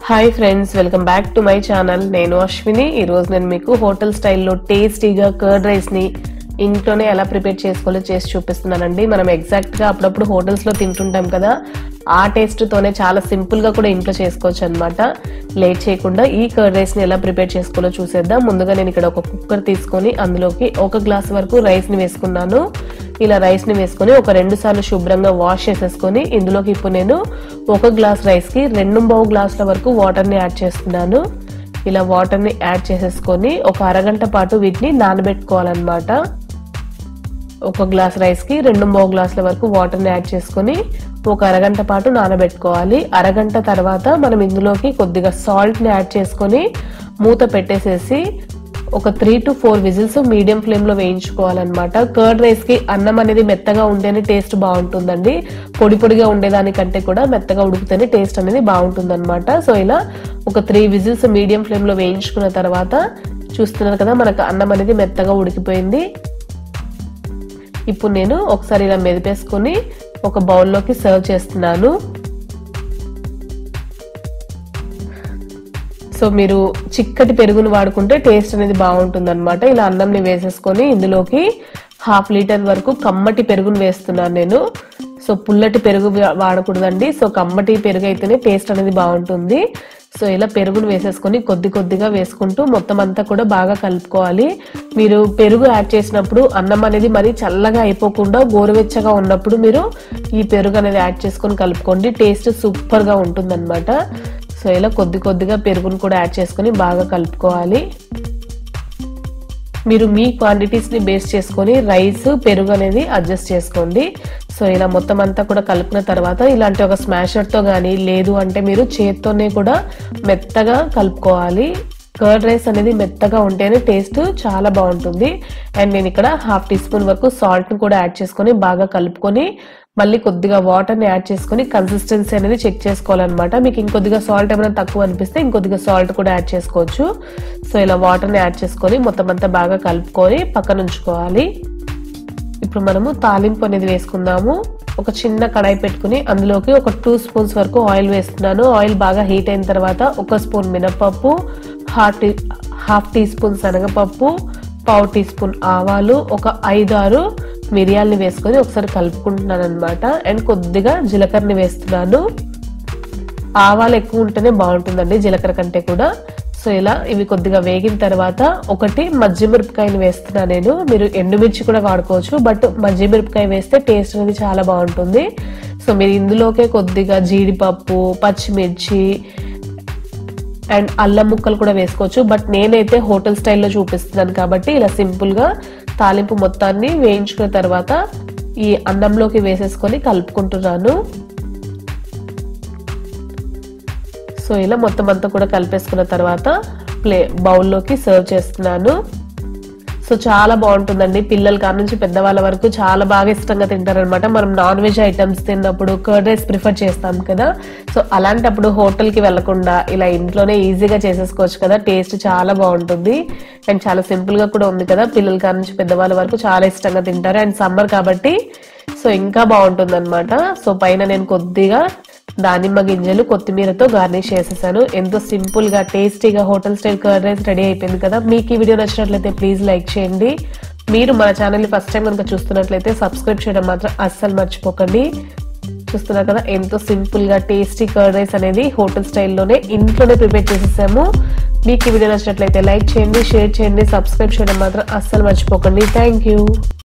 Hi friends, welcome back to my channel. నేను అశ్విని. ఈ రోజు నేను మీకు హోటల్ స్టైల్లో టేస్టీగా కర్డ్ రైస్ ని ఇంట్లోనే ఎలా ప్రిపేర్ చేసుకోవాలో చేసి చూపిస్తున్నానండి. మనం ఎగ్జాక్ట్ గా అప్పుడప్పుడు హోటల్స్ లో తింటుంటాం కదా, ఆ టేస్ట్ తోనే చాలా సింపుల్ గా కూడా ఇంట్లో చేసుకోవచ్చు అనమాట. లేట్ చేయకుండా ఈ కర్డ్ రైస్ ని ఎలా ప్రిపేర్ చేసుకోవాలో చూసేద్దాం. ముందుగా నేను ఇక్కడ ఒక కుక్కర్ తీసుకొని అందులోకి 1 గ్లాస్ వరకు రైస్ ని వేసుకున్నాను. ఇలా రైస్ ని వేసుకొని ఒక 2 సార్లు శుభ్రంగా వాష్ చేసేసుకొని ఇందులోకి ఇప్పుడు నేను 1 గ్లాస్ రైస్ కి 2.5 గ్లాసుల వరకు వాటర్ ని యాడ్ చేస్తున్నాను. ఇలా వాటర్ ని యాడ్ చేసేసుకొని ఒక అరగంట పాటు వీటిని నానబెట్టుకోవాలన్నమాట. 1 గ్లాస్ రైస్ కి 2.5 గ్లాసుల వరకు వాటర్ ని యాడ్ చేసుకొని ఒక అరగంట పాటు నానబెట్టుకోవాలి. అరగంట తర్వాత మనం ఇందులోకి కొద్దిగా సాల్ట్ ని యాడ్ చేసుకొని మూత పెట్టేసేసి ఒక 3 to 4 విజిల్స్ మీడియం ఫ్లేమ్ లో వేయించుకోవాలన్నమాట. కర్డ్ రైస్ కి అన్నం అనేది మెత్తగా ఉంటేనే టేస్ట్ బాగుంటుందండి. పొడి పొడిగా ఉండేదానికంటే కూడా మెత్తగా ఉడికితేనే టేస్ట్ అనేది బాగుంటుందన్నమాట. సో ఇలా ఒక 3 విజిల్స్ మీడియం ఫ్లేమ్ లో వేయించుకున్న తర్వాత చూస్తున్నారు కదా, మనకు అన్నం అనేది మెత్తగా ఉడికిపోయింది. ఇప్పుడు నేను ఒకసారి ఇలా మెదిపేసుకొని ఒక బౌల్లోకి సర్వ్ చేస్తున్నాను. సో మీరు చిక్కటి పెరుగును వాడుకుంటే టేస్ట్ అనేది బాగుంటుంది అనమాట. ఇలా అన్నంని వేసేసుకొని ఇందులోకి 1/2 లీటర్ వరకు కమ్మటి పెరుగును వేస్తున్నాను నేను. సో పుల్లటి పెరుగు వాడకూడదండి. సో కమ్మటి పెరుగు అయితేనే టేస్ట్ అనేది బాగుంటుంది. సో ఇలా పెరుగును వేసేసుకొని కొద్దిగా వేసుకుంటూ మొత్తం అంతా కూడా బాగా కలుపుకోవాలి. మీరు పెరుగు యాడ్ చేసినప్పుడు అన్నం అనేది మరి చల్లగా అయిపోకుండా గోరువెచ్చగా ఉన్నప్పుడు మీరు ఈ పెరుగు అనేది యాడ్ చేసుకొని కలుపుకోండి. టేస్ట్ సూపర్ గా ఉంటుంది అనమాట. సో ఇలా కొద్దిగా పెరుగును కూడా యాడ్ చేసుకొని బాగా కలుపుకోవాలి. మీరు మీ క్వాంటిటీస్ ని బేస్ చేసుకొని రైస్ పెరుగు అనేది అడ్జస్ట్ చేసుకోండి. సో ఇలా మొత్తం అంతా కూడా కలుపుకున్న తర్వాత ఇలాంటి ఒక స్మాషర్ తో గానీ లేదు అంటే మీరు చేత్తోనే కూడా మెత్తగా కలుపుకోవాలి. కర్డ్ రైస్ అనేది మెత్తగా ఉంటేనే టేస్ట్ చాలా బాగుంటుంది. అండ్ నేను ఇక్కడ 1/2 టీ స్పూన్ వరకు సాల్ట్ ని కూడా యాడ్ చేసుకొని బాగా కలుపుకొని మళ్ళీ కొద్దిగా వాటర్ ని యాడ్ చేసుకొని కన్సిస్టెన్సీ అనేది చెక్ చేసుకోవాలన్నమాట. మీకు ఇంకొద్దిగా సాల్ట్ ఏమైనా తక్కువ అనిపిస్తే ఇంకొద్దిగా సాల్ట్ కూడా యాడ్ చేసుకోవచ్చు. సో ఇలా వాటర్ ని యాడ్ చేసుకొని మొత్తం అంతా బాగా కలుపుకొని పక్కన ఉంచుకోవాలి. ఇప్పుడు మనము తాలింపు అనేది వేసుకుందాము. ఒక చిన్న కడాయి పెట్టుకుని అందులోకి ఒక 2 స్పూన్స్ వరకు ఆయిల్ వేస్తున్నాను. ఆయిల్ బాగా హీట్ అయిన తర్వాత 1 స్పూన్ మినపప్పు, 1/2 టీ స్పూన్ శనగపప్పు, 1/4 టీ స్పూన్ ఆవాలు, ఒక 5-6 మిరియాలని వేసుకొని ఒకసారి కలుపుకుంటున్నాను అనమాట. అండ్ కొద్దిగా జీలకర్రని వేస్తున్నాను. ఆవాలు ఎక్కువ ఉంటేనే బాగుంటుందండి జీలకర్ర కంటే కూడా. సో ఇలా ఇవి కొద్దిగా వేగిన తర్వాత 1 మజ్జిమిరపకాయని వేస్తున్నా నేను. మీరు ఎండుమిర్చి కూడా వాడుకోవచ్చు, బట్ మజ్జిమిరపకాయ వేస్తే టేస్ట్ అనేది చాలా బాగుంటుంది. సో మీరు ఇందులోకే కొద్దిగా జీడిపప్పు, పచ్చిమిర్చి అండ్ అల్లం ముక్కలు కూడా వేసుకోవచ్చు. బట్ నేనైతే హోటల్ స్టైల్లో చూపిస్తున్నాను కాబట్టి ఇలా సింపుల్ గా తాలింపు మొత్తాన్ని వేయించుకున్న తర్వాత ఈ అన్నంలోకి వేసేసుకొని కలుపుకుంటున్నాను. సో ఇలా మొత్తం అంతా కూడా కలిపేసుకున్న తర్వాత బౌల్లోకి సర్వ్ చేస్తున్నాను. సో చాలా బాగుంటుందండి. పిల్లల కాడ నుంచి పెద్దవాళ్ళ వరకు చాలా బాగా ఇష్టంగా తింటారనమాట. మనం నాన్ వెజ్ ఐటమ్స్ తిన్నప్పుడు కర్డ్ రైస్ ప్రిఫర్ చేస్తాం కదా. సో అలాంటప్పుడు హోటల్ కి వెళ్లకుండా ఇలా ఇంట్లోనే ఈజీగా చేసేసుకోవచ్చు కదా. టేస్ట్ చాలా బాగుంటుంది అండ్ చాలా సింపుల్ గా కూడా ఉంది కదా. పిల్లల కాడ నుంచి పెద్దవాళ్ళ వరకు చాలా ఇష్టంగా తింటారు. అండ్ సమ్మర్ కాబట్టి సో ఇంకా బాగుంటుంది అనమాట. సో పైన నేను కొద్దిగా దానిమ్మ గింజలు కొత్తిమీరతో గార్నిష్ చేసేసాను. ఎంతో సింపుల్ గా టేస్టీగా hotel style curd rice ready అయిపోయింది కదా. మీకు ఈ వీడియో నచ్చినట్లయితే ప్లీజ్ లైక్ చేయండి. మీరు మన ఛానల్ ని ఫస్ట్ టైం కనుక చూస్తున్నట్లయితే సబ్స్క్రైబ్ చేయడం మాత్రం అస్సలు మర్చిపోకండి. చూస్తున్నారు కదా, ఎంతో సింపుల్ గా టేస్టీ కర్డ్ రైస్ అనేది హోటల్ స్టైల్లోనే ఇంట్లోనే ప్రిపేర్ చేసేసాము. మీకు ఈ వీడియో నచ్చినట్లయితే లైక్ చేయండి, షేర్ చేయండి, సబ్స్క్రైబ్ చేయడం మాత్రం అస్సలు మర్చిపోకండి. Thank you.